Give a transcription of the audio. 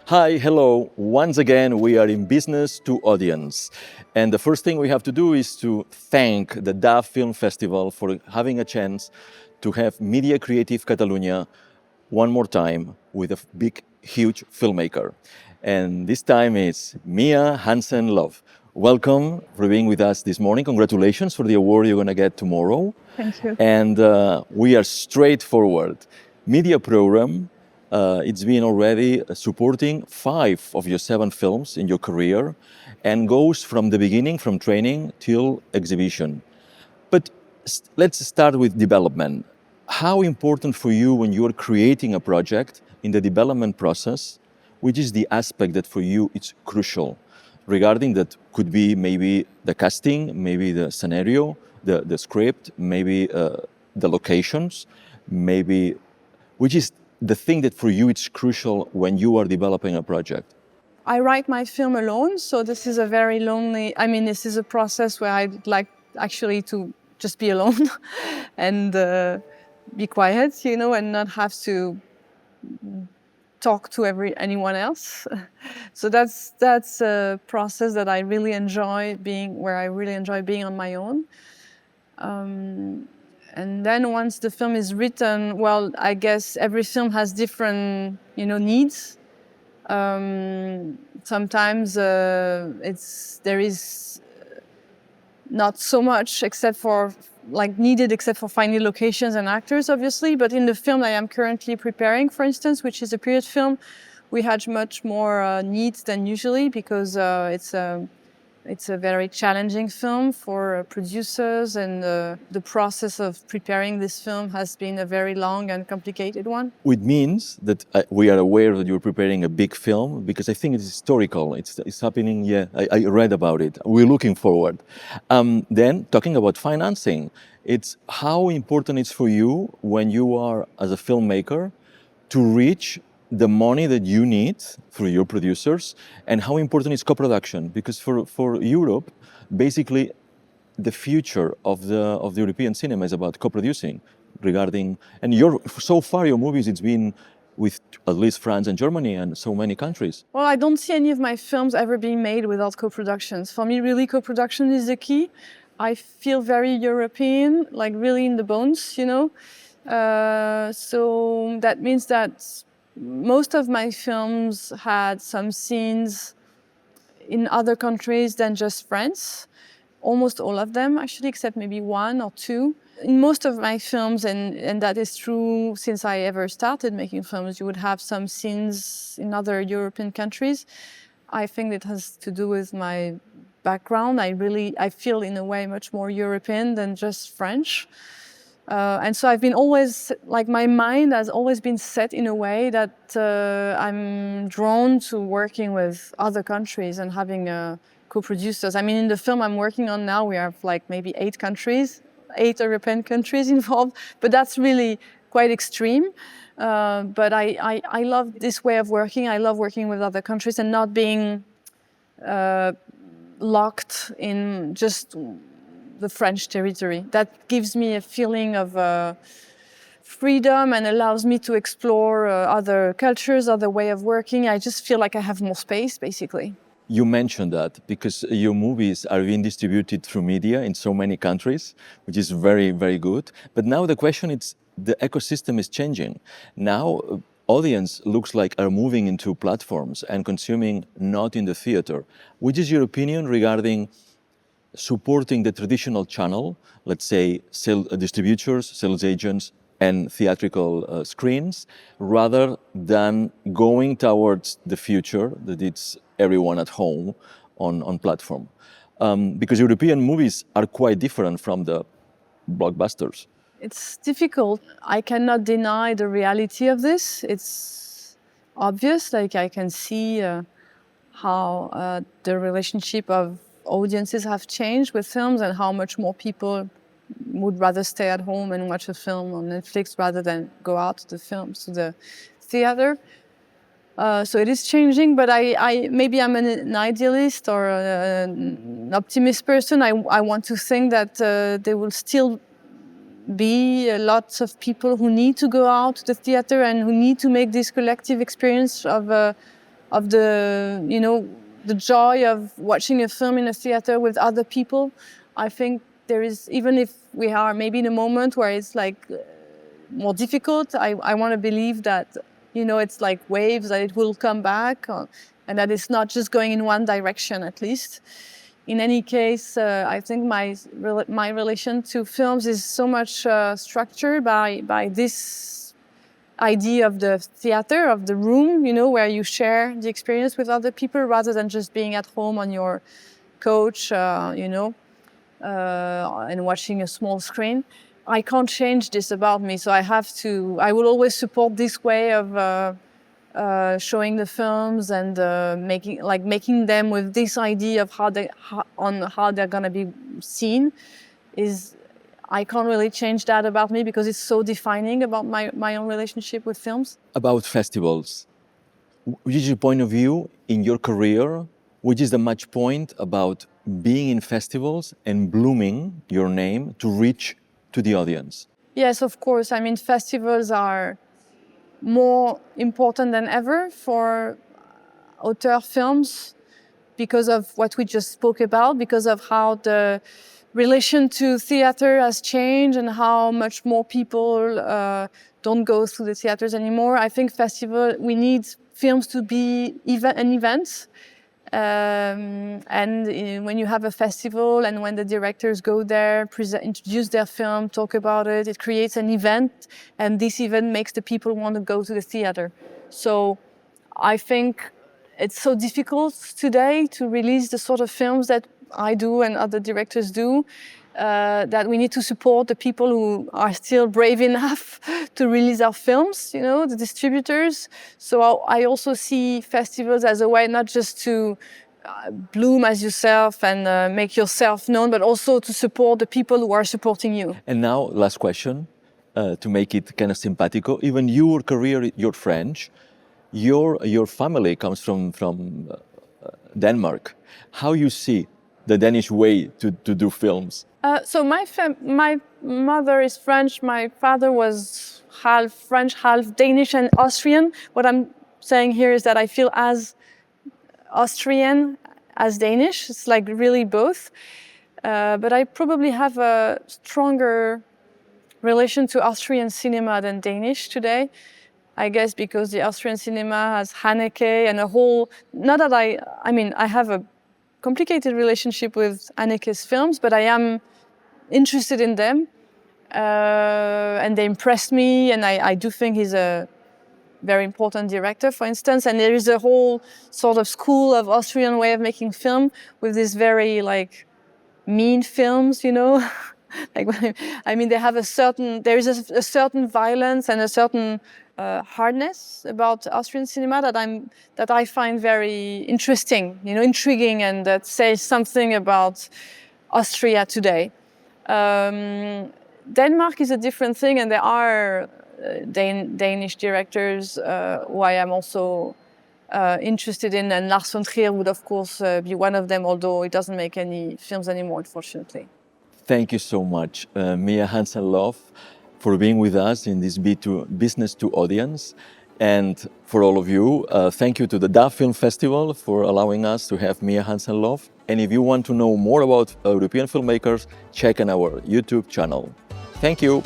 Hi, hello. Once again, we are in business to audience. And the first thing we have to do is to thank the D'A Film Festival for having a chance to have Media Creative Catalunya one more time with a big, huge filmmaker. And this time it's Mia Hansen-Løve. Welcome for being with us this morning. Congratulations for the award you're going to get tomorrow. Thank you. And we are straightforward. Media program, it's been already supporting 5 of your 7 films in your career and goes from the beginning, from training till exhibition. But let's start with development. How important for you when you're creating a project in the development process, which is the aspect that for you it's crucial? Regarding that could be maybe the casting, maybe the scenario, the script, maybe the locations, maybe, which is the thing that for you it's crucial when you are developing a project? I write my film alone, so this is a very lonely, this is a process where I'd like actually to just be alone and be quiet, and not have to talk to anyone else. So that's a process that I really enjoy where I really enjoy being on my own. And then once the film is written, well, I guess every film has different, needs. Sometimes there is not so much needed except for finding locations and actors, obviously. But in the film I am currently preparing, for instance, which is a period film, we had much more needs than usually because it's a very challenging film for producers, and the process of preparing this film has been a very long and complicated one. Which means that we are aware that you're preparing a big film, because I think it's historical. It's happening, I read about it. We're looking forward. Then, talking about financing, it's how important it's for you when you are, as a filmmaker, to reach the money that you need through your producers, and how important is co-production, because for Europe, basically, the future of the European cinema is about co-producing. And so far your movies, it's been with at least France and Germany and so many countries. Well, I don't see any of my films ever being made without co-productions. For me, really, co-production is the key. I feel very European, like really in the bones, so that means that most of my films had some scenes in other countries than just France. Almost all of them, actually, except maybe 1 or 2. In most of my films, and that is true since I ever started making films, you would have some scenes in other European countries. I think it has to do with my background. I feel in a way much more European than just French. And so I've been always, my mind has always been set in a way that I'm drawn to working with other countries and having co-producers. In the film I'm working on now, we have maybe 8 European countries involved, but that's really quite extreme. But I love this way of working. I love working with other countries and not being locked in just the French territory. That gives me a feeling of freedom and allows me to explore other cultures, other way of working. I just feel like I have more space, basically. You mentioned that because your movies are being distributed through media in so many countries, which is very, very good. But now the question is, the ecosystem is changing. Now audience looks like are moving into platforms and consuming not in the theater. Which is your opinion regarding supporting the traditional channel, let's say distributors, sales agents, and theatrical screens, rather than going towards the future that it's everyone at home on platform? Because European movies are quite different from the blockbusters. It's difficult. I cannot deny the reality of this. It's obvious, I can see how the relationship of audiences have changed with films and how much more people would rather stay at home and watch a film on Netflix rather than go out to the theater. So it is changing, but maybe I'm an idealist or an optimist person. I want to think that there will still be lots of people who need to go out to the theater and who need to make this collective experience of of the, you know, the joy of watching a film in a theater with other people. I think there is, even if we are maybe in a moment where it's like more difficult, I want to believe that, you know, it's like waves, that it will come back, and that it's not just going in one direction, at least. In any case, I think my relation to films is so much structured by this idea of the theater, of the room, you know, where you share the experience with other people rather than just being at home on your couch, you know, and watching a small screen. I can't change this about me, so I will always support this way of showing the films and making them with this idea of how they're gonna be seen. I can't really change that about me because it's so defining about my own relationship with films. About festivals, which is your point of view in your career? Which is the match point about being in festivals and blooming your name to reach to the audience? Yes, of course. I mean, festivals are more important than ever for auteur films because of what we just spoke about, because of how the relation to theater has changed and how much more people don't go through the theaters anymore. I think we need films to be an event. And when you have a festival and when the directors go there, introduce their film, talk about it, it creates an event, and this event makes the people want to go to the theater. So I think it's so difficult today to release the sort of films that I do and other directors do, that we need to support the people who are still brave enough to release our films, you know, the distributors. So I also see festivals as a way not just to bloom as yourself and make yourself known, but also to support the people who are supporting you. And now, last question, to make it kind of simpatico. Even your career, you're French. Your family comes from Denmark. How you see the Danish way to do films? So my mother is French. My father was half French, half Danish and Austrian. What I'm saying here is that I feel as Austrian as Danish. It's like really both. But I probably have a stronger relation to Austrian cinema than Danish today. I guess because the Austrian cinema has Haneke and a whole, not that I mean, I have a complicated relationship with Haneke's films, but I am interested in them, and they impressed me, and I do think he's a very important director, for instance, and there is a whole sort of school of Austrian way of making film with these very like mean films, you know. Like, I mean, there is a certain violence and a certain hardness about Austrian cinema that I find very interesting, you know, intriguing, and that says something about Austria today. Denmark is a different thing, and there are Danish directors who I am also interested in, and Lars von Trier would of course be one of them, although he doesn't make any films anymore, unfortunately. Thank you so much, Mia Hansen-Løve, for being with us in this business to audience. And for all of you, thank you to the D'A Film Festival for allowing us to have Mia Hansen-Løve. And if you want to know more about European filmmakers, check on our YouTube channel. Thank you.